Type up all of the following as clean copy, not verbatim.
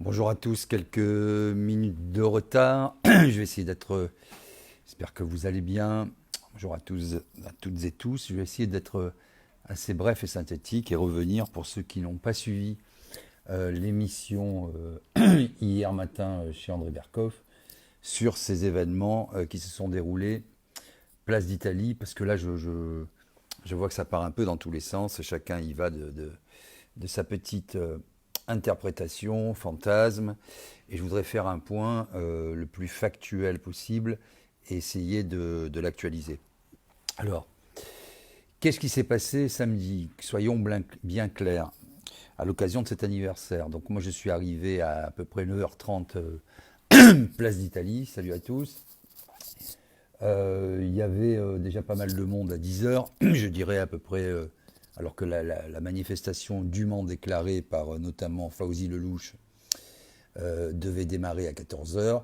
Bonjour à tous, quelques minutes de retard. Je vais essayer d'être. J'espère que vous allez bien. Bonjour à tous, à toutes et tous. Je vais essayer d'être assez bref et synthétique et revenir pour ceux qui n'ont pas suivi l'émission hier matin chez André Berkoff sur ces événements qui se sont déroulés place d'Italie, parce que là je vois que ça part un peu dans tous les sens et chacun y va de sa petite interprétation, fantasme, et je voudrais faire un point le plus factuel possible et essayer de l'actualiser. Alors, qu'est-ce qui s'est passé samedi? Soyons bien clairs, à l'occasion de cet anniversaire. Donc moi je suis arrivé à peu près 9h30 place d'Italie, salut à tous. Il y avait déjà pas mal de monde à 10h, je dirais à peu près, alors que la manifestation dûment déclarée par notamment Fawzi Lelouch devait démarrer à 14h.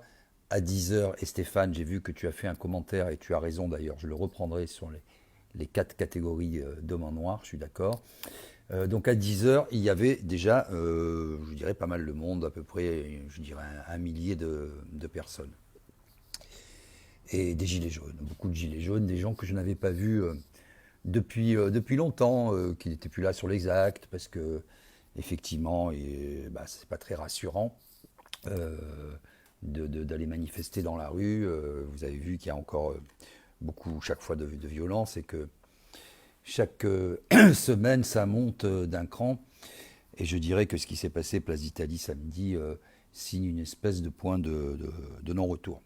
À 10h, et Stéphane, j'ai vu que tu as fait un commentaire, et tu as raison d'ailleurs, je le reprendrai sur les quatre catégories d'hommes en noir, je suis d'accord. Donc à 10h, il y avait déjà, je dirais, pas mal de monde, à peu près, je dirais, un millier de personnes. Et des gilets jaunes, beaucoup de gilets jaunes, des gens que je n'avais pas vus depuis longtemps, qui n'étaient plus là sur les actes, parce que effectivement, c'est pas très rassurant euh, d'aller manifester dans la rue. Vous avez vu qu'il y a encore beaucoup, chaque fois, de violence, et que chaque semaine, ça monte d'un cran. Et je dirais que ce qui s'est passé place d'Italie samedi signe une espèce de point de non-retour.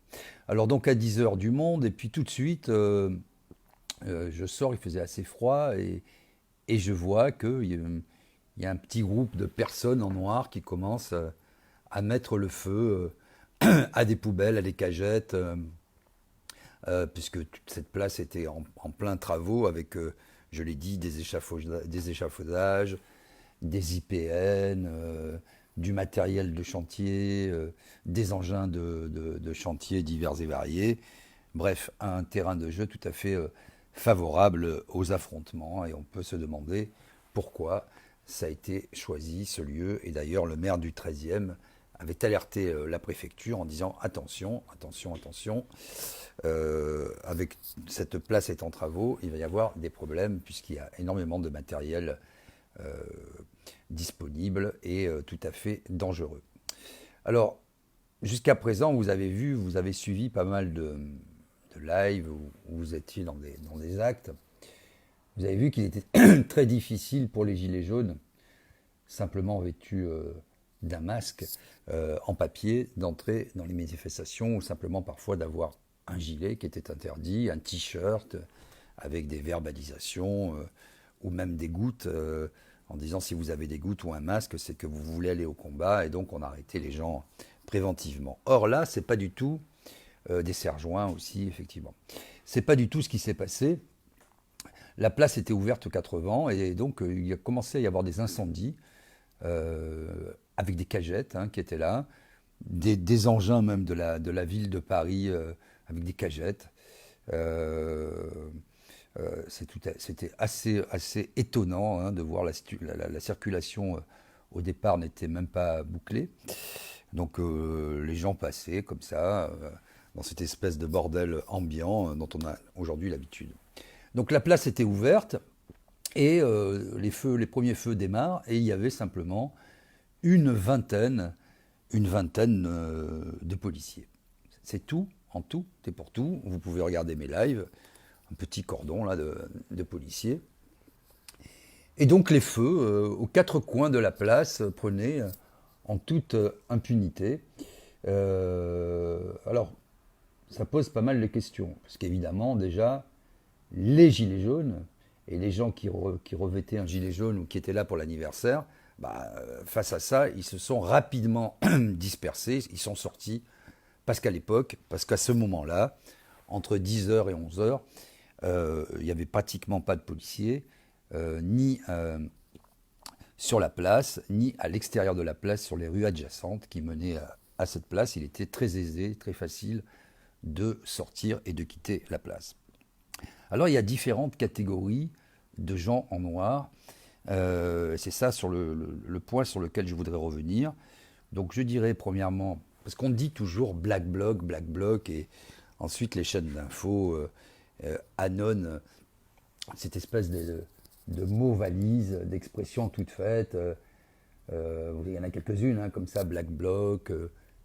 Alors donc à 10h du monde, et puis tout de suite, je sors, il faisait assez froid, et je vois qu'il y a un petit groupe de personnes en noir qui commencent à mettre le feu à des poubelles, à des cagettes, puisque toute cette place était en plein travaux avec, je l'ai dit, des échafaudages, des IPN, du matériel de chantier, des engins de chantier divers et variés. Bref, un terrain de jeu tout à fait favorable aux affrontements, et on peut se demander pourquoi ça a été choisi, ce lieu. Et d'ailleurs, le maire du 13e avait alerté la préfecture en disant attention, attention, attention, avec cette place est en travaux, il va y avoir des problèmes puisqu'il y a énormément de matériel euh, disponible et tout à fait dangereux. Alors, jusqu'à présent, vous avez vu, vous avez suivi pas mal de live où vous étiez dans des actes. Vous avez vu qu'il était très difficile pour les gilets jaunes, simplement vêtus d'un masque en papier, d'entrer dans les manifestations, ou simplement parfois d'avoir un gilet qui était interdit, un t-shirt avec des verbalisations ou même des gouttes en disant si vous avez des gouttes ou un masque, c'est que vous voulez aller au combat, et donc on arrêtait les gens préventivement. Or là, c'est pas du tout des serre-joints aussi, effectivement. C'est pas du tout ce qui s'est passé. La place était ouverte aux 4 vents, et donc il a commencé à y avoir des incendies avec des cagettes qui étaient là, des engins même de la ville de Paris avec des cagettes. Euh, C'était assez étonnant de voir la circulation au départ n'était même pas bouclée. Donc les gens passaient comme ça, dans cette espèce de bordel ambiant dont on a aujourd'hui l'habitude. Donc la place était ouverte, et les premiers feux démarrent, et il y avait simplement une vingtaine, de policiers. C'est tout, en tout, et pour tout. Vous pouvez regarder mes lives, un petit cordon là de policiers. Et donc les feux aux quatre coins de la place prenaient en toute impunité. Alors, ça pose pas mal de questions, parce qu'évidemment, déjà, les gilets jaunes et les gens qui revêtaient un gilet jaune ou qui étaient là pour l'anniversaire, face à ça, ils se sont rapidement dispersés, ils sont sortis, parce qu'à ce moment-là, entre 10h et 11h, il n'y avait pratiquement pas de policiers, ni sur la place, ni à l'extérieur de la place, sur les rues adjacentes qui menaient à cette place. Il était très aisé, très facile de sortir et de quitter la place. Alors il y a différentes catégories de gens en noir. C'est ça sur le point sur lequel je voudrais revenir. Donc je dirais premièrement, parce qu'on dit toujours Black Bloc, et ensuite les chaînes d'infos annonnent cette espèce de mots valises, d'expressions toutes faites. Il y en a quelques-unes, hein, comme ça, Black Bloc,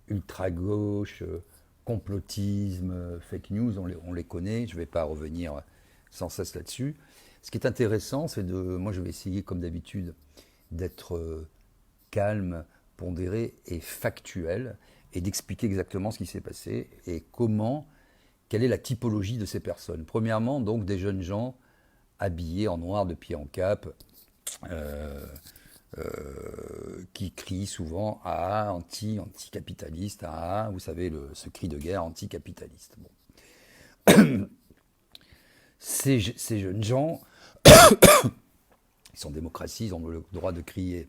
ultra-gauche, complotisme, fake news, on les connaît, je ne vais pas revenir sans cesse là-dessus. Ce qui est intéressant, c'est moi je vais essayer comme d'habitude d'être calme, pondéré et factuel, et d'expliquer exactement ce qui s'est passé et quelle est la typologie de ces personnes. Premièrement, donc des jeunes gens habillés en noir de pied en cap, euh, qui crient souvent ah anticapitaliste, ah vous savez ce cri de guerre anticapitaliste. Bon. Ces jeunes gens, ils sont démocraties, ils ont le droit de crier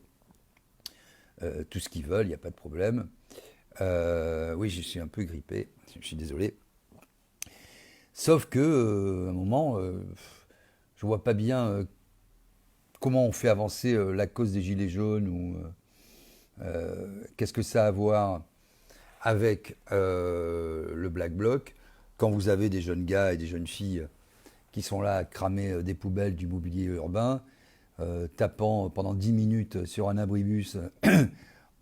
tout ce qu'ils veulent, il n'y a pas de problème. Oui, je suis un peu grippé, je suis désolé. Sauf que, à un moment, je vois pas bien comment on fait avancer la cause des Gilets jaunes ou qu'est-ce que ça a à voir avec le Black Bloc quand vous avez des jeunes gars et des jeunes filles qui sont là à cramer des poubelles, du mobilier urbain, tapant pendant 10 minutes sur un abribus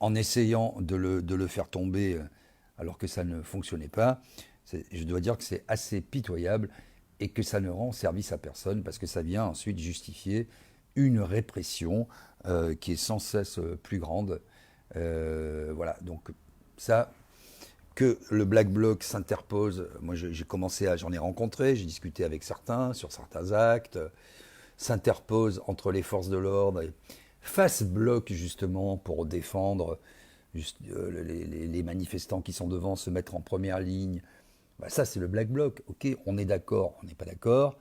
en essayant de le faire tomber alors que ça ne fonctionnait pas. Je dois dire que c'est assez pitoyable et que ça ne rend service à personne parce que ça vient ensuite justifier une répression qui est sans cesse plus grande. Voilà, donc ça, que le Black Bloc s'interpose, moi j'en ai rencontré, j'ai discuté avec certains sur certains actes, s'interpose entre les forces de l'ordre et fasse bloc justement pour défendre les manifestants qui sont devant, se mettre en première ligne. Bah, ça c'est le Black Bloc, ok, on est d'accord, on n'est pas d'accord,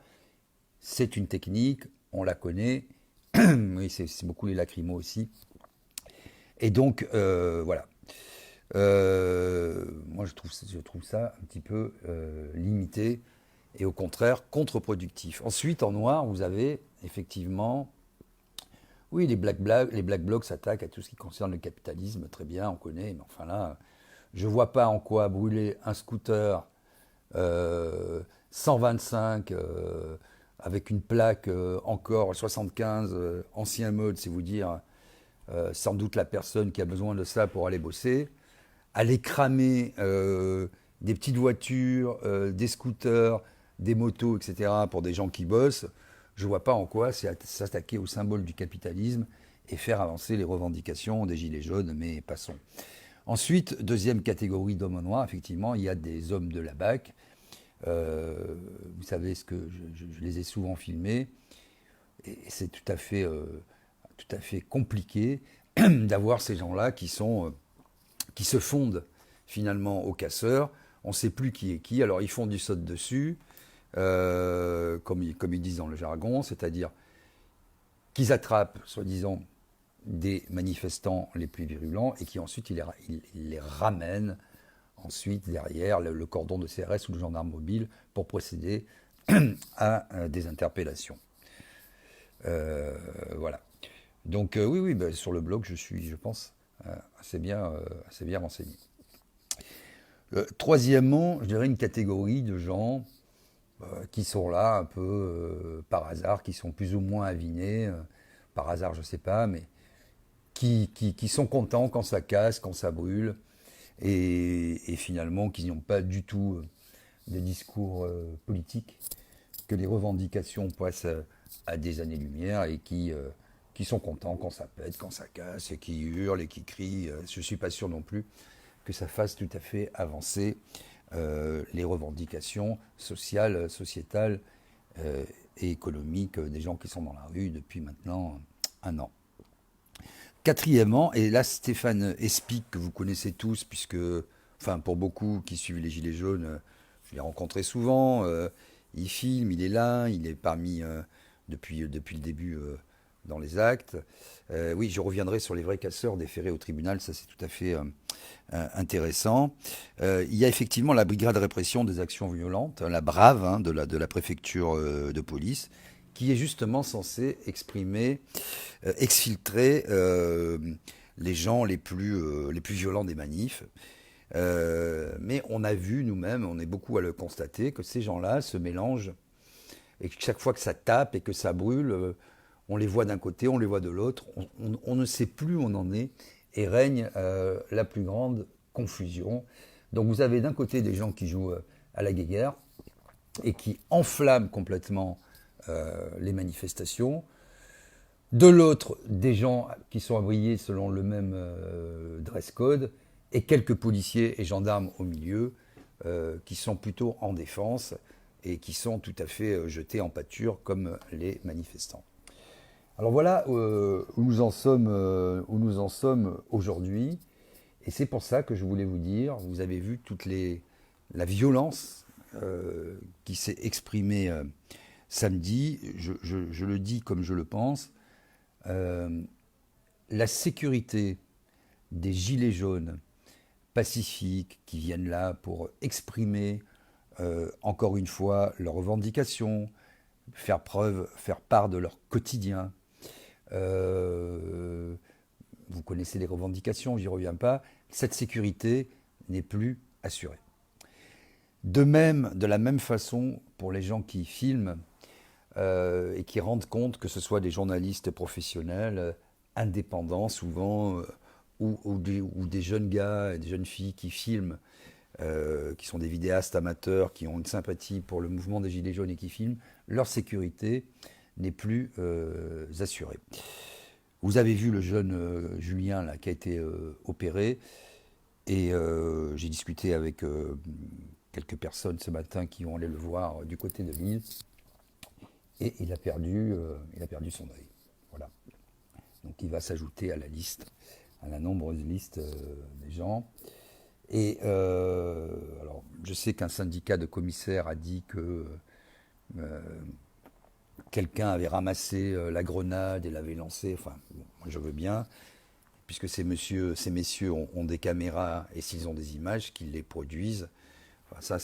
c'est une technique, on la connaît, oui c'est beaucoup les lacrymos aussi, et donc voilà. Moi, je trouve ça un petit peu limité et au contraire contre-productif. Ensuite, en noir, vous avez effectivement, oui, les Black Blocs s'attaquent à tout ce qui concerne le capitalisme, très bien, on connaît, mais enfin là, je vois pas en quoi brûler un scooter 125 avec une plaque encore 75 ancien mode, c'est vous dire sans doute la personne qui a besoin de ça pour aller bosser, aller cramer des petites voitures, des scooters, des motos, etc. pour des gens qui bossent, je ne vois pas en quoi c'est s'attaquer au symbole du capitalisme et faire avancer les revendications des Gilets jaunes, mais passons. Ensuite, deuxième catégorie d'hommes noirs, effectivement, il y a des hommes de la BAC. Vous savez ce que je les ai souvent filmés, et c'est tout à fait compliqué d'avoir ces gens-là qui se fondent finalement aux casseurs. On ne sait plus qui est qui. Alors ils font du saute dessus, comme ils disent dans le jargon, c'est-à-dire qu'ils attrapent, soi-disant, des manifestants les plus virulents et qui ensuite ils les ramènent ensuite derrière le cordon de CRS ou de gendarme mobile pour procéder à des interpellations. Voilà. Donc oui, bah, sur le blog, je suis, je pense, assez bien renseigné. Troisièmement, je dirais une catégorie de gens qui sont là un peu par hasard, qui sont plus ou moins avinés, par hasard je ne sais pas, mais qui sont contents quand ça casse, quand ça brûle, et finalement qui n'ont pas du tout des discours politiques, que les revendications passent à des années-lumière et qui sont contents quand ça pète, quand ça casse, et qui hurlent et qui crient. Je ne suis pas sûr non plus que ça fasse tout à fait avancer les revendications sociales, sociétales et économiques des gens qui sont dans la rue depuis maintenant un an. Quatrièmement, et là Stéphane Espic, que vous connaissez tous, puisque, enfin pour beaucoup qui suivent les Gilets jaunes, je l'ai rencontré souvent, il filme, il est là, il est parmi, depuis le début dans les actes. Oui, je reviendrai sur les vrais casseurs déférés au tribunal, ça c'est tout à fait intéressant. Il y a effectivement la brigade de répression des actions violentes, la BRAV, hein, de la préfecture de police, qui est justement censée exfiltrer les gens les plus violents des manifs. Mais on a vu nous-mêmes, on est beaucoup à le constater, que ces gens-là se mélangent et que chaque fois que ça tape et que ça brûle, on les voit d'un côté, on les voit de l'autre, on ne sait plus où on en est et règne la plus grande confusion. Donc vous avez d'un côté des gens qui jouent à la guéguerre et qui enflamment complètement les manifestations. De l'autre, des gens qui sont habillés selon le même dress code et quelques policiers et gendarmes au milieu qui sont plutôt en défense et qui sont tout à fait jetés en pâture comme les manifestants. Alors voilà où nous en sommes aujourd'hui. Et c'est pour ça que je voulais vous dire, vous avez vu la violence qui s'est exprimée samedi. Je le dis comme je le pense. La sécurité des gilets jaunes pacifiques qui viennent là pour exprimer encore une fois leurs revendications, faire part de leur quotidien. Vous connaissez les revendications, j'y reviens pas. Cette sécurité n'est plus assurée. De la même façon, pour les gens qui filment et qui rendent compte que ce soit des journalistes professionnels, indépendants souvent, ou des jeunes gars et des jeunes filles qui filment, qui sont des vidéastes amateurs, qui ont une sympathie pour le mouvement des Gilets jaunes et qui filment, leur sécurité n'est plus assurée. Vous avez vu le jeune Julien là, qui a été opéré, et j'ai discuté avec quelques personnes ce matin qui ont allé le voir du côté de Lille, et il a perdu son œil. Voilà. Donc il va s'ajouter à la liste, à la nombreuse liste des gens. Et alors, je sais qu'un syndicat de commissaires a dit que quelqu'un avait ramassé la grenade et l'avait lancée. Enfin, bon, moi je veux bien, puisque ces messieurs ont des caméras et s'ils ont des images, qu'ils les produisent. Enfin,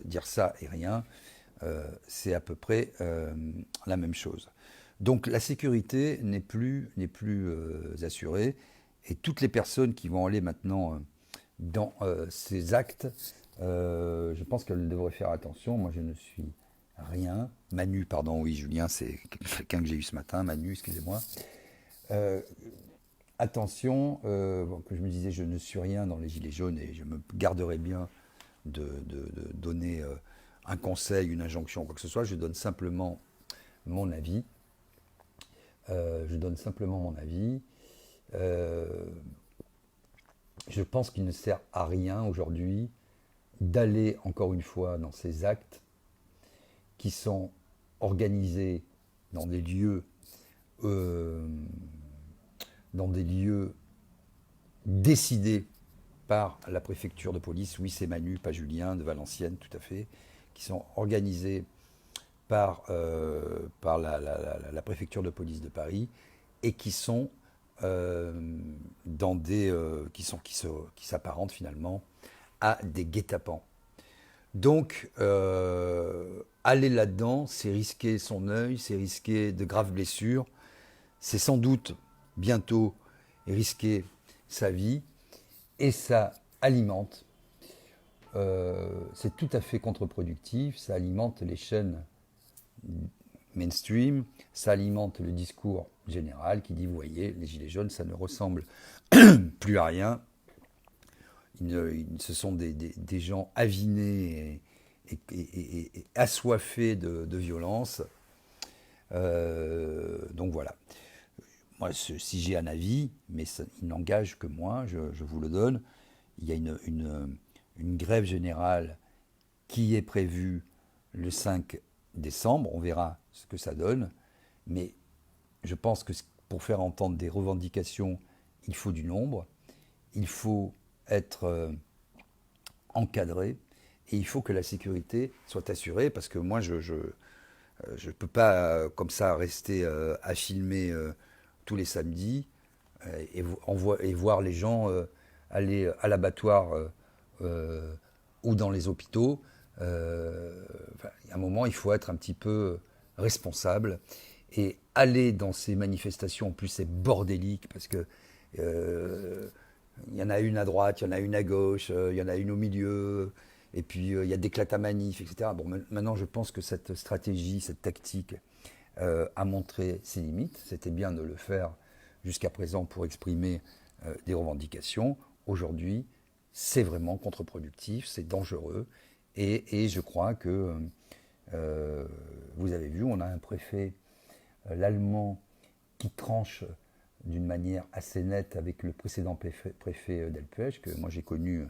dire ça et rien, c'est à peu près la même chose. Donc la sécurité n'est plus assurée, et toutes les personnes qui vont aller maintenant dans ces actes, je pense qu'elles devraient faire attention. Moi, je ne suis rien. Manu, pardon, oui, Julien, c'est quelqu'un que j'ai eu ce matin. Manu, excusez-moi. Attention, que je me disais, je ne suis rien dans les Gilets jaunes et je me garderai bien de donner un conseil, une injonction, quoi que ce soit. Je donne simplement mon avis. Je pense qu'il ne sert à rien aujourd'hui d'aller encore une fois dans ces actes qui sont organisés dans des lieux décidés par la préfecture de police. Oui, c'est Manu, pas Julien, de Valenciennes, tout à fait, qui sont organisés par la préfecture de police de Paris et qui sont qui s'apparentent finalement à des guet-apens. Donc, aller là-dedans, c'est risquer son œil, c'est risquer de graves blessures, c'est sans doute bientôt risquer sa vie, et ça alimente, c'est tout à fait contre-productif, ça alimente les chaînes mainstream, ça alimente le discours général qui dit, vous voyez, les Gilets jaunes, ça ne ressemble plus à rien. Ce sont des gens avinés et assoiffés de violence. Donc voilà. Moi, si j'ai un avis, mais il n'engage que moi, je vous le donne, il y a une grève générale qui est prévue le 5 décembre. On verra ce que ça donne. Mais je pense que pour faire entendre des revendications, il faut du nombre. Il faut être encadré et il faut que la sécurité soit assurée, parce que moi je peux pas comme ça rester à filmer tous les samedis et voir les gens aller à l'abattoir ou dans les hôpitaux. Il y a un moment, il faut être un petit peu responsable et aller dans ces manifestations. En plus, c'est bordélique parce que Il y en a une à droite, il y en a une à gauche, il y en a une au milieu, et puis il y a des clatamanifs, etc. Bon, maintenant, je pense que cette stratégie, cette tactique a montré ses limites. C'était bien de le faire jusqu'à présent pour exprimer des revendications. Aujourd'hui, c'est vraiment contre-productif, c'est dangereux, et je crois que vous avez vu, on a un préfet, l'allemand, qui tranche d'une manière assez nette avec le précédent préfet Delpech, que moi j'ai connu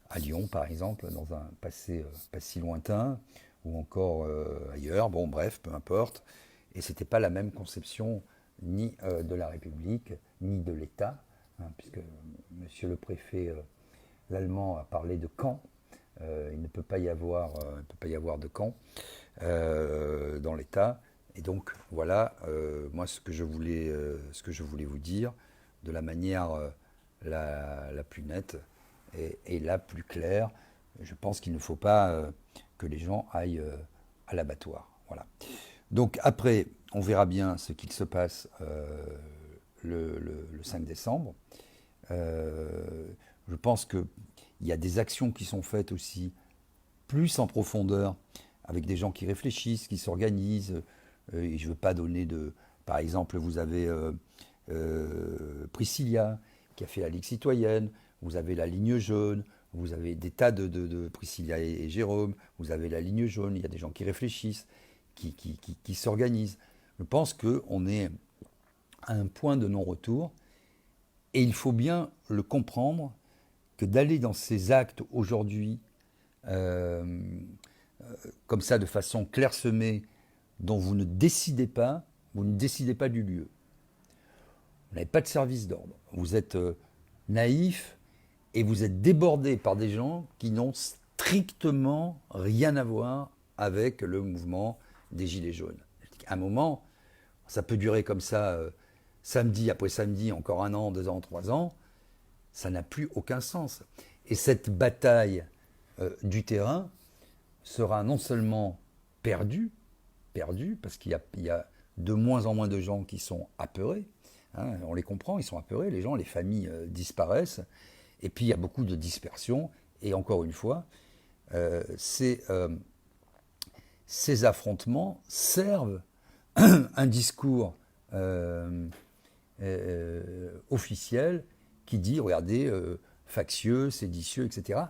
à Lyon par exemple, dans un passé pas si lointain, ou encore ailleurs, bon bref, peu importe. Et c'était pas la même conception ni de la République, ni de l'État, hein, puisque monsieur le préfet, l'allemand, a parlé de camp. Il ne peut pas y avoir, de camp dans l'État. Et donc voilà, moi ce que je voulais vous dire de la manière la plus nette et la plus claire. Je pense qu'il ne faut pas que les gens aillent à l'abattoir. Voilà. Donc après, on verra bien ce qu'il se passe le 5 décembre. Je pense qu'il y a des actions qui sont faites aussi plus en profondeur, avec des gens qui réfléchissent, qui s'organisent. Et je ne veux pas donner de... Par exemple, vous avez Priscilla, qui a fait la Ligue citoyenne, vous avez la ligne jaune, vous avez des tas de Priscilla et Jérôme, vous avez la ligne jaune, il y a des gens qui réfléchissent, qui s'organisent. Je pense qu'on est à un point de non-retour, et il faut bien le comprendre, que d'aller dans ces actes aujourd'hui, comme ça, de façon clairsemée, dont vous ne décidez pas du lieu. Vous n'avez pas de service d'ordre. Vous êtes naïf et vous êtes débordé par des gens qui n'ont strictement rien à voir avec le mouvement des Gilets jaunes. À un moment, ça peut durer comme ça, samedi après samedi, encore 1 an, 2 ans, 3 ans, ça n'a plus aucun sens. Et cette bataille du terrain sera non seulement perdue, parce qu'il y a de moins en moins de gens qui sont apeurés, hein, on les comprend, ils sont apeurés, les gens, les familles disparaissent, et puis il y a beaucoup de dispersion, et encore une fois, ces affrontements servent un discours officiel qui dit, regardez, factieux, séditieux, etc.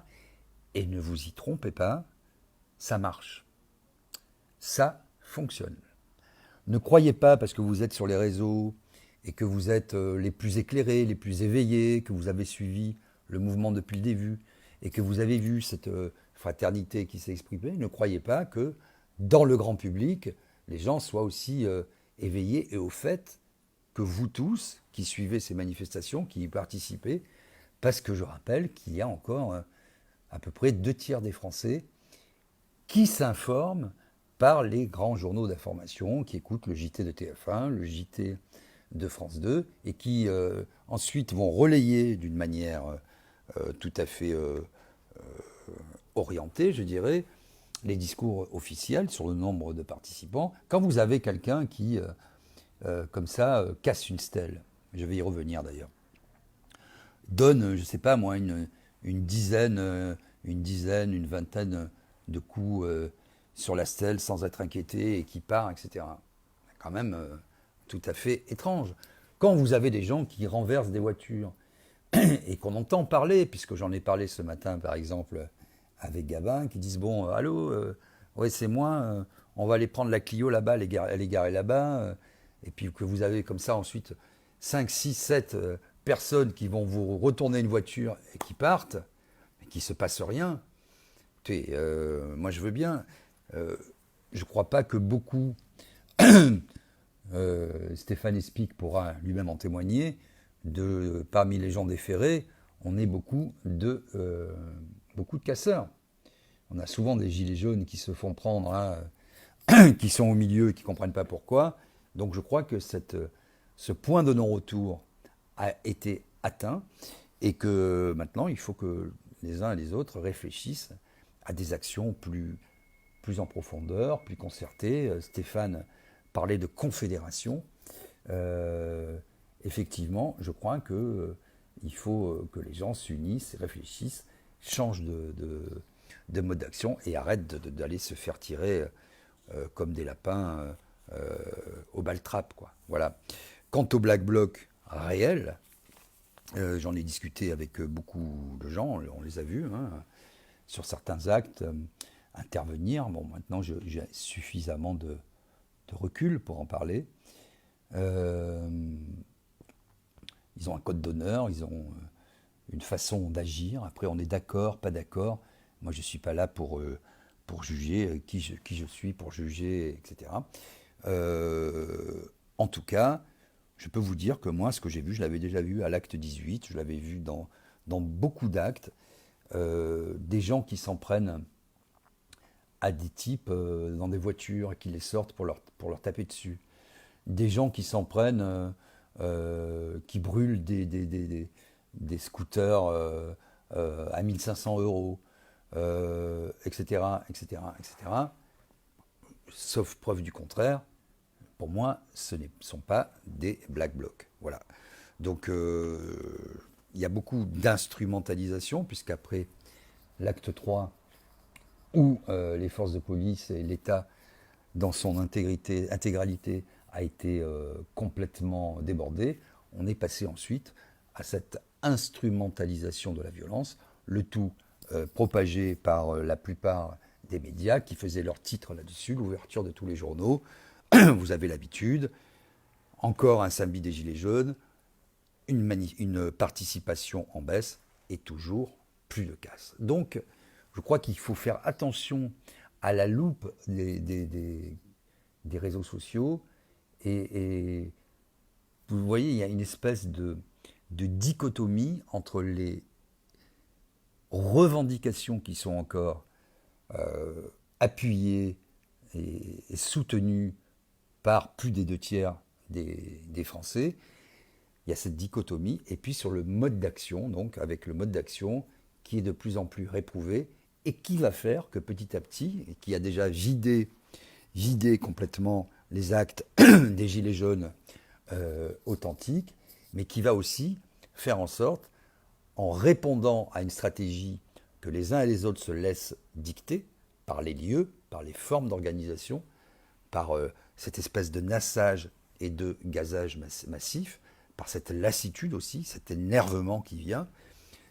Et ne vous y trompez pas, ça marche. Ça fonctionne. Ne croyez pas, parce que vous êtes sur les réseaux et que vous êtes les plus éclairés, les plus éveillés, que vous avez suivi le mouvement depuis le début et que vous avez vu cette fraternité qui s'est exprimée, ne croyez pas que dans le grand public, les gens soient aussi éveillés et au fait que vous tous qui suivez ces manifestations, qui y participez, parce que je rappelle qu'il y a encore à peu près 2 tiers des Français qui s'informent par les grands journaux d'information, qui écoutent le JT de TF1, le JT de France 2, et qui ensuite vont relayer d'une manière tout à fait orientée, je dirais, les discours officiels sur le nombre de participants. Quand vous avez quelqu'un qui, comme ça, casse une stèle, je vais y revenir d'ailleurs, donne, je ne sais pas moi, une dizaine, une vingtaine de coups sur la stèle sans être inquiété et qui part, etc. C'est quand même tout à fait étrange. Quand vous avez des gens qui renversent des voitures et qu'on entend parler, puisque j'en ai parlé ce matin par exemple avec Gabin, qui disent bon, allô, ouais c'est moi, on va aller prendre la Clio là-bas, elle est garée là-bas, et puis que vous avez comme ça ensuite 5, 6, 7 personnes qui vont vous retourner une voiture et qui partent, et qu'il ne se passe rien. Écoutez, moi je veux bien. Je ne crois pas que beaucoup, Stéphane Espic pourra lui-même en témoigner, parmi les gens déférés, on est beaucoup de casseurs. On a souvent des gilets jaunes qui se font prendre, hein, qui sont au milieu et qui ne comprennent pas pourquoi. Donc je crois que ce point de non-retour a été atteint et que maintenant il faut que les uns et les autres réfléchissent à des actions plus en profondeur, plus concertées. Stéphane parlait de confédération. effectivement, je crois que il faut que les gens s'unissent, réfléchissent, changent de mode d'action et arrêtent d'aller se faire tirer comme des lapins au baltrap, quoi. Voilà. Quant au Black Bloc réel, j'en ai discuté avec beaucoup de gens, on les a vus, hein, sur certains actes intervenir. Bon, maintenant j'ai suffisamment de recul pour en parler. Euh, Ils ont un code d'honneur, ils ont une façon d'agir. Après, on est d'accord, pas d'accord. Moi, je ne suis pas là pour juger qui je suis, pour juger, etc. En tout cas, je peux vous dire que moi, ce que j'ai vu, je l'avais déjà vu à l'acte 18, je l'avais vu dans beaucoup d'actes, des gens qui s'en prennent à des types dans des voitures et qui les sortent pour leur taper dessus. Des gens qui s'en prennent, qui brûlent des scooters à 1 500 euros, etc., etc., etc. Sauf preuve du contraire, pour moi, ce ne sont pas des black blocs. Voilà. Donc, il y a beaucoup d'instrumentalisation, puisqu'après l'acte 3, où les forces de police et l'État, dans son intégralité, a été complètement débordé, on est passé ensuite à cette instrumentalisation de la violence, le tout propagé par la plupart des médias qui faisaient leur titre là-dessus, l'ouverture de tous les journaux. Vous avez l'habitude, encore un samedi des Gilets jaunes, une participation en baisse et toujours plus de casse. Donc, je crois qu'il faut faire attention à la loupe des réseaux sociaux et vous voyez, il y a une espèce de dichotomie entre les revendications qui sont encore appuyées et soutenues par plus des 2 tiers des Français. Il y a cette dichotomie, et puis sur le mode d'action, donc avec le mode d'action qui est de plus en plus réprouvé, et qui va faire que petit à petit, et qui a déjà vidé complètement les actes des Gilets jaunes authentiques, mais qui va aussi faire en sorte, en répondant à une stratégie que les uns et les autres se laissent dicter par les lieux, par les formes d'organisation, par cette espèce de nassage et de gazage massif, par cette lassitude aussi, cet énervement qui vient,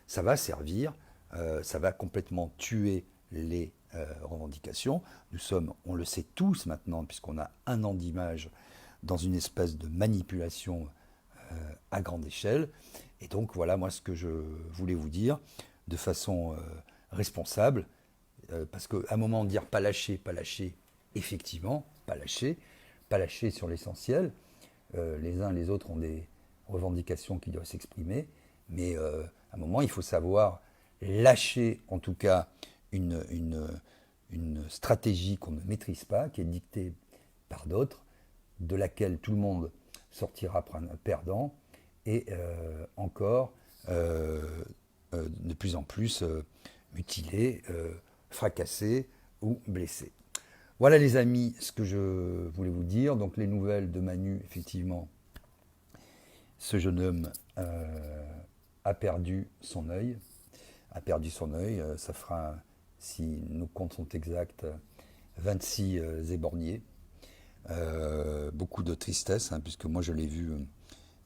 ça va servir, ça va complètement tuer les revendications. Nous sommes, on le sait tous maintenant, puisqu'on a 1 an d'image dans une espèce de manipulation à grande échelle. Et donc voilà, moi, ce que je voulais vous dire de façon responsable, parce qu'à un moment, dire pas lâcher, effectivement, pas lâcher sur l'essentiel. Les uns et les autres ont des revendications qui doivent s'exprimer, mais à un moment, il faut savoir lâcher, en tout cas, une stratégie qu'on ne maîtrise pas, qui est dictée par d'autres, de laquelle tout le monde sortira perdant, et encore de plus en plus mutilé, fracassé ou blessé. Voilà les amis, ce que je voulais vous dire. Donc les nouvelles de Manu, effectivement, ce jeune homme a perdu son œil. Ça fera, si nos comptes sont exacts, 26 éborgnés. Beaucoup de tristesse, hein, puisque moi je l'ai vu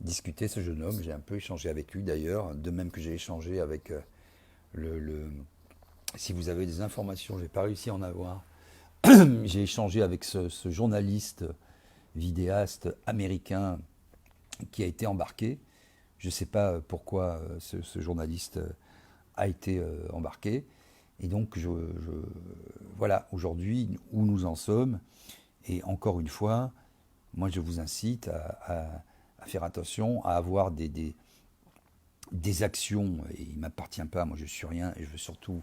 discuter, ce jeune homme. J'ai un peu échangé avec lui d'ailleurs, de même que j'ai échangé avec si vous avez des informations, j'ai pas réussi à en avoir. J'ai échangé avec ce journaliste vidéaste américain qui a été embarqué. Je ne sais pas pourquoi ce journaliste a été embarqué. Et donc, voilà, aujourd'hui, où nous en sommes. Et encore une fois, moi, je vous incite à faire attention, à avoir des actions. Et il ne m'appartient pas, moi, je suis rien, et je veux surtout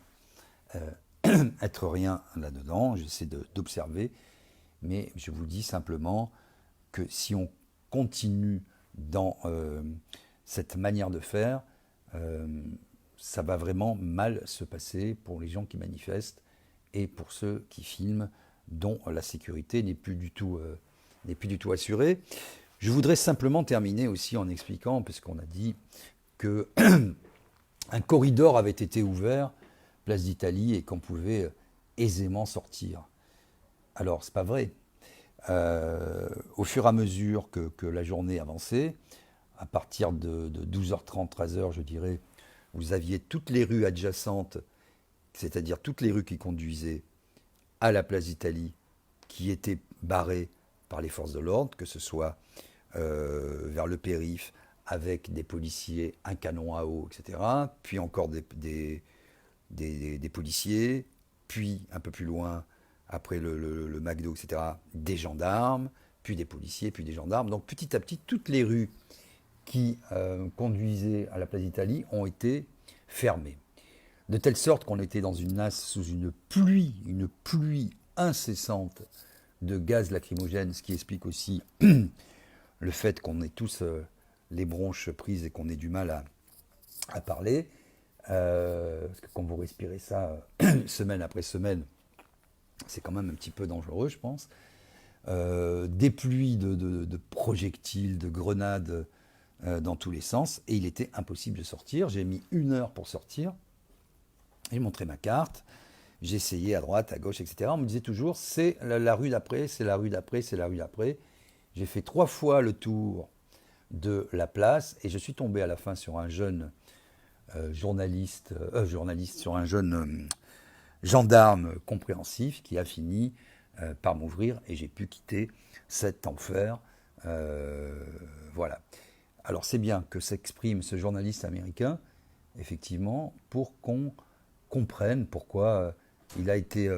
être rien là-dedans. J'essaie d'observer. Mais je vous dis simplement que si on continue dans cette manière de faire, ça va vraiment mal se passer pour les gens qui manifestent et pour ceux qui filment, dont la sécurité n'est plus du tout assurée. Je voudrais simplement terminer aussi en expliquant, parce qu'on a dit que un corridor avait été ouvert, place d'Italie, et qu'on pouvait aisément sortir. Alors, c'est pas vrai. Au fur et à mesure que la journée avançait, à partir de 12h30, 13h, je dirais, vous aviez toutes les rues adjacentes, c'est-à-dire toutes les rues qui conduisaient à la place d'Italie, qui étaient barrées par les forces de l'ordre, que ce soit vers le périph', avec des policiers, un canon à eau, etc., puis encore des policiers, puis un peu plus loin, après le McDo, etc., des gendarmes, puis des policiers, puis des gendarmes. Donc petit à petit, toutes les rues qui conduisaient à la place d'Italie ont été fermées. De telle sorte qu'on était dans une nasse sous une pluie incessante de gaz lacrymogène, ce qui explique aussi le fait qu'on ait tous les bronches prises et qu'on ait du mal à parler. Parce que quand vous respirez ça semaine après semaine, c'est quand même un petit peu dangereux, je pense. Des pluies de projectiles, de grenades dans tous les sens, et il était impossible de sortir. J'ai mis 1 heure pour sortir. J'ai montré ma carte, j'ai essayé à droite, à gauche, etc. On me disait toujours, c'est la rue d'après, c'est la rue d'après, c'est la rue d'après. J'ai fait 3 fois le tour de la place, et je suis tombé à la fin sur un jeune journaliste, sur un jeune gendarme compréhensif qui a fini par m'ouvrir, et j'ai pu quitter cet enfer. Voilà. Alors c'est bien que s'exprime ce journaliste américain, effectivement, pour qu'on comprenne pourquoi il a été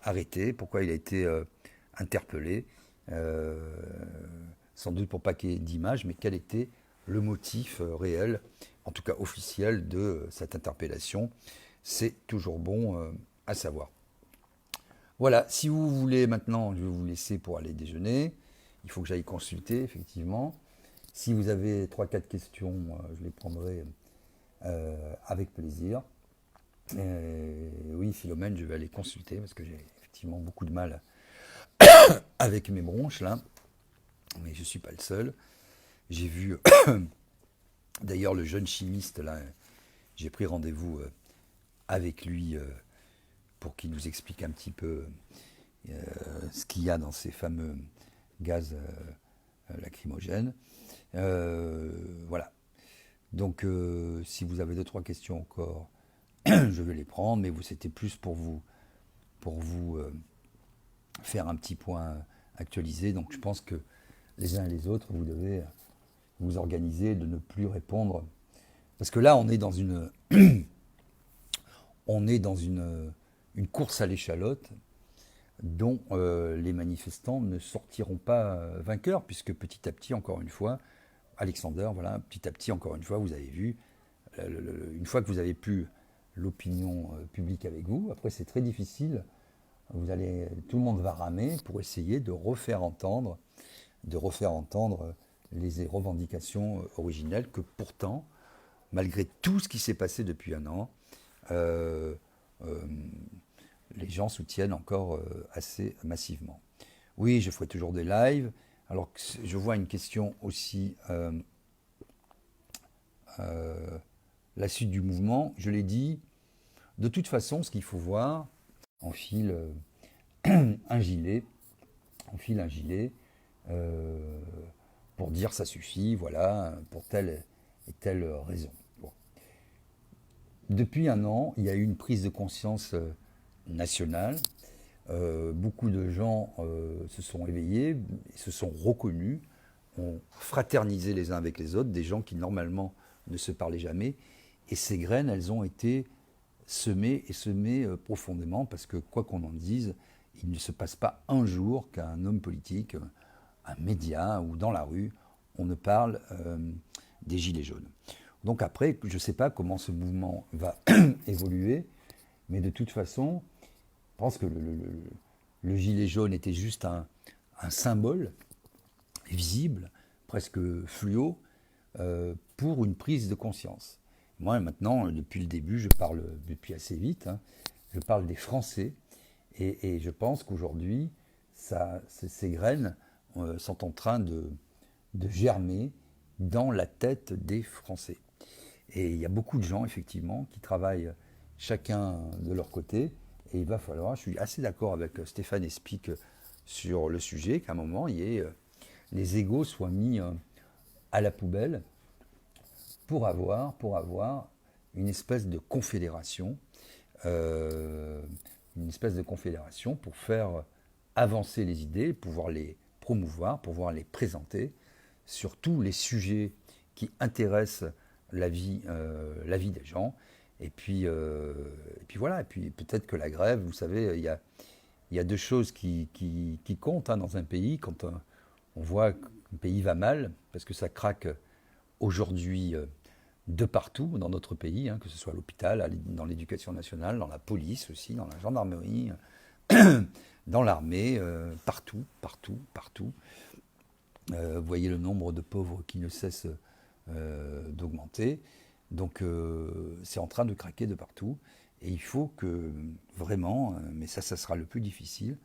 arrêté, pourquoi il a été interpellé, sans doute pour pas qu'il y ait d'image, mais quel était le motif réel, en tout cas officiel, de cette interpellation. C'est toujours bon à savoir. Voilà, si vous voulez maintenant, je vais vous laisser pour aller déjeuner. Il faut que j'aille consulter, effectivement. Si vous avez 3-4 questions, je les prendrai avec plaisir. Oui, Philomène, je vais aller consulter parce que j'ai effectivement beaucoup de mal avec mes bronches là. Mais je ne suis pas le seul. J'ai vu d'ailleurs le jeune chimiste là, j'ai pris rendez-vous avec lui pour qu'il nous explique un petit peu ce qu'il y a dans ces fameux gaz lacrymogènes. Voilà. Donc si vous avez 2-3 questions encore, je vais les prendre, mais c'était plus pour vous faire un petit point actualisé. Donc je pense que les uns et les autres, vous devez vous organiser de ne plus répondre. Parce que là, on est dans une une course à l'échalote dont les manifestants ne sortiront pas vainqueurs, puisque petit à petit, encore une fois, Alexander, voilà, petit à petit, encore une fois, vous avez vu, une fois que vous avez plus l'opinion publique avec vous, après c'est très difficile, tout le monde va ramer pour essayer de refaire entendre les revendications originelles que pourtant, malgré tout ce qui s'est passé depuis un an, les gens soutiennent encore assez massivement. Oui, je ferai toujours des lives. Alors, je vois une question aussi. La suite du mouvement, je l'ai dit, de toute façon, ce qu'il faut voir, on file un gilet, pour dire ça suffit, voilà, pour telle et telle raison. Bon. Depuis un an, il y a eu une prise de conscience nationale. Beaucoup de gens se sont éveillés, se sont reconnus, ont fraternisé les uns avec les autres, des gens qui normalement ne se parlaient jamais. Et ces graines, elles ont été semées profondément, parce que quoi qu'on en dise, il ne se passe pas un jour qu'un homme politique, un média ou dans la rue, on ne parle des Gilets jaunes. Donc après, je ne sais pas comment ce mouvement va évoluer, mais de toute façon, je pense que le gilet jaune était juste un symbole visible, presque fluo, pour une prise de conscience. Moi, maintenant, depuis le début, je parle depuis assez vite, hein, je parle des Français, et je pense qu'aujourd'hui, ces graines sont en train de germer dans la tête des Français. Et il y a beaucoup de gens, effectivement, qui travaillent chacun de leur côté. Et il va falloir, je suis assez d'accord avec Stéphane Espic sur le sujet, qu'à un moment, les égos soient mis à la poubelle pour avoir une espèce de confédération, euh, pour faire avancer les idées, pouvoir les promouvoir, pouvoir les présenter sur tous les sujets qui intéressent la vie des gens. Et puis voilà, et puis peut-être que la grève, vous savez, il y a deux choses qui comptent dans un pays quand on voit qu'un pays va mal, parce que ça craque aujourd'hui de partout dans notre pays, que ce soit à l'hôpital, dans l'éducation nationale, dans la police aussi, dans la gendarmerie, dans l'armée, partout, partout, partout. Vous voyez le nombre de pauvres qui ne cesse d'augmenter. Donc c'est en train de craquer de partout. Et il faut que vraiment, mais ça sera le plus difficile,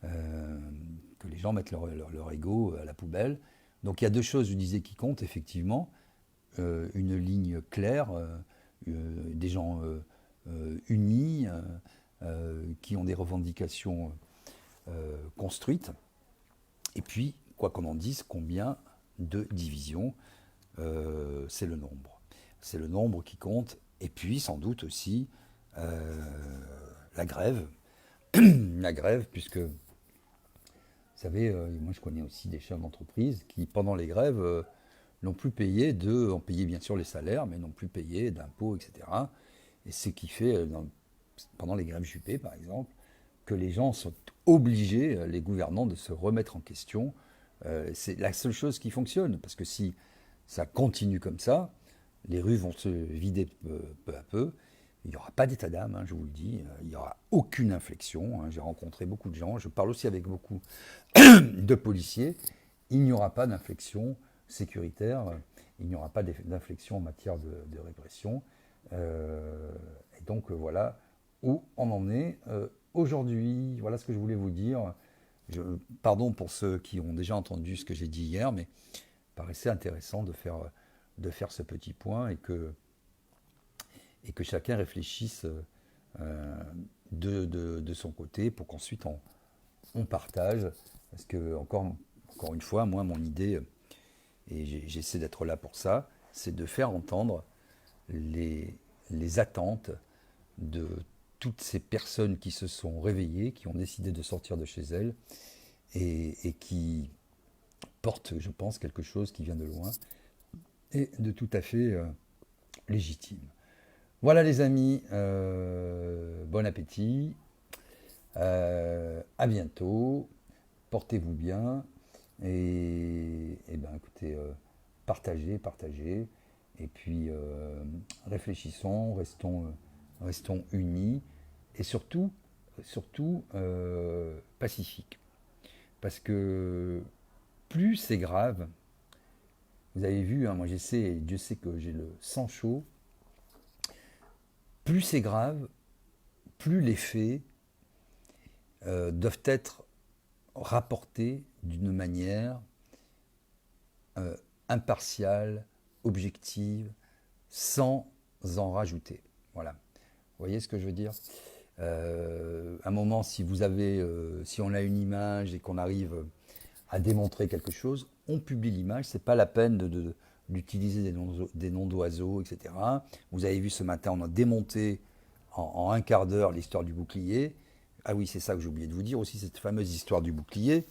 que les gens mettent leur ego à la poubelle. Donc il y a deux choses, je disais, qui comptent, effectivement. Une ligne claire, des gens unis, qui ont des revendications construites. Et puis, quoi qu'on en dise, combien de divisions, c'est le nombre. C'est le nombre qui compte. Et puis, sans doute aussi, la grève. La grève, puisque, vous savez, moi je connais aussi des chefs d'entreprise qui, pendant les grèves, n'ont plus payé ont payé bien sûr les salaires, mais n'ont plus payé d'impôts, etc. Et ce qui fait, pendant les grèves Juppé, par exemple, que les gens sont obligés, les gouvernants, de se remettre en question. C'est la seule chose qui fonctionne, parce que si ça continue comme ça, les rues vont se vider peu à peu. Il n'y aura pas d'état d'âme, je vous le dis. Il n'y aura aucune inflexion. J'ai rencontré beaucoup de gens. Je parle aussi avec beaucoup de policiers. Il n'y aura pas d'inflexion sécuritaire. Il n'y aura pas d'inflexion en matière de répression. Et donc voilà où on en est aujourd'hui. Voilà ce que je voulais vous dire. Pardon pour ceux qui ont déjà entendu ce que j'ai dit hier, mais il paraissait intéressant de faire ce petit point et que chacun réfléchisse de son côté pour qu'ensuite on partage. Parce que, encore une fois, moi, mon idée, et j'essaie d'être là pour ça, c'est de faire entendre les attentes de toutes ces personnes qui se sont réveillées, qui ont décidé de sortir de chez elles et qui portent, je pense, quelque chose qui vient de loin et de tout à fait légitime. Voilà les amis, bon appétit, à bientôt, portez-vous bien et ben écoutez, partagez, et puis réfléchissons, restons unis et surtout pacifiques. Parce que plus c'est grave, vous avez vu, moi j'essaie, Dieu sait que j'ai le sang chaud, plus c'est grave, plus les faits doivent être rapportés d'une manière impartiale, objective, sans en rajouter. Voilà. Vous voyez ce que je veux dire ? À un moment, si on a une image et qu'on arrive à démontrer quelque chose, on publie l'image. C'est pas la peine d'utiliser des noms d'oiseaux, etc. Vous avez vu ce matin, on a démonté en un quart d'heure l'histoire du bouclier. Ah oui, c'est ça que j'ai oublié de vous dire aussi, cette fameuse histoire du bouclier.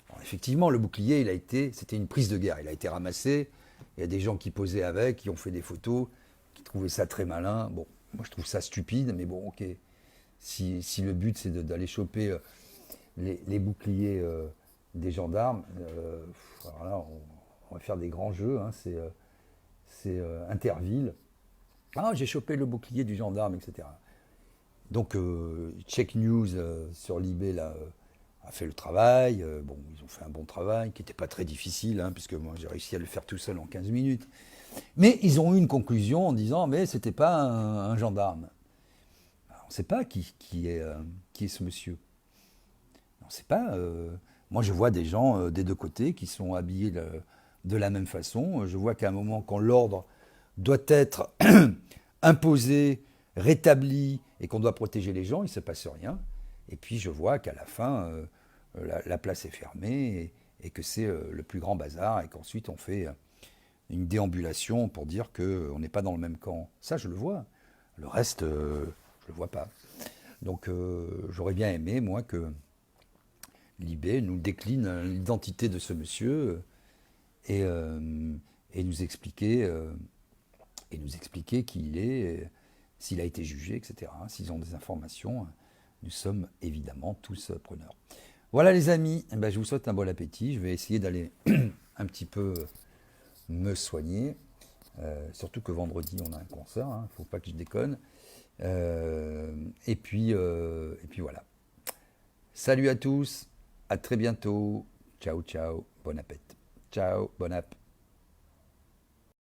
Alors, effectivement, le bouclier, c'était une prise de guerre. Il a été ramassé. Il y a des gens qui posaient avec, qui ont fait des photos, qui trouvaient ça très malin. Bon, moi je trouve ça stupide, mais bon, ok. Si le but c'est d'aller choper les boucliers des gendarmes, alors là, on va faire des grands jeux. C'est Interville. Ah, j'ai chopé le bouclier du gendarme, etc. Donc, Check News sur Libé là, a fait le travail. Bon, ils ont fait un bon travail, qui n'était pas très difficile, puisque moi j'ai réussi à le faire tout seul en 15 minutes. Mais ils ont eu une conclusion en disant, mais c'était pas un gendarme. Alors, on ne sait pas qui est ce monsieur. On ne sait pas. Moi, je vois des gens des deux côtés qui sont habillés de la même façon. Je vois qu'à un moment, quand l'ordre doit être imposé, rétabli et qu'on doit protéger les gens, il ne se passe rien. Et puis je vois qu'à la fin, la place est fermée et que c'est le plus grand bazar et qu'ensuite on fait une déambulation pour dire qu'on n'est pas dans le même camp. Ça, je le vois. Le reste, je le vois pas. Donc j'aurais bien aimé, moi, que Libé nous décline l'identité de ce monsieur et, euh, et nous expliquer qui il est, s'il a été jugé, etc. S'ils ont des informations, nous sommes évidemment tous preneurs. Voilà les amis, eh ben, je vous souhaite un bon appétit. Je vais essayer d'aller un petit peu me soigner. Surtout que vendredi on a un concert, il ne faut pas que je déconne. Et puis voilà. Salut à tous, à très bientôt. Ciao, ciao, bon appétit. Ciao, bon app.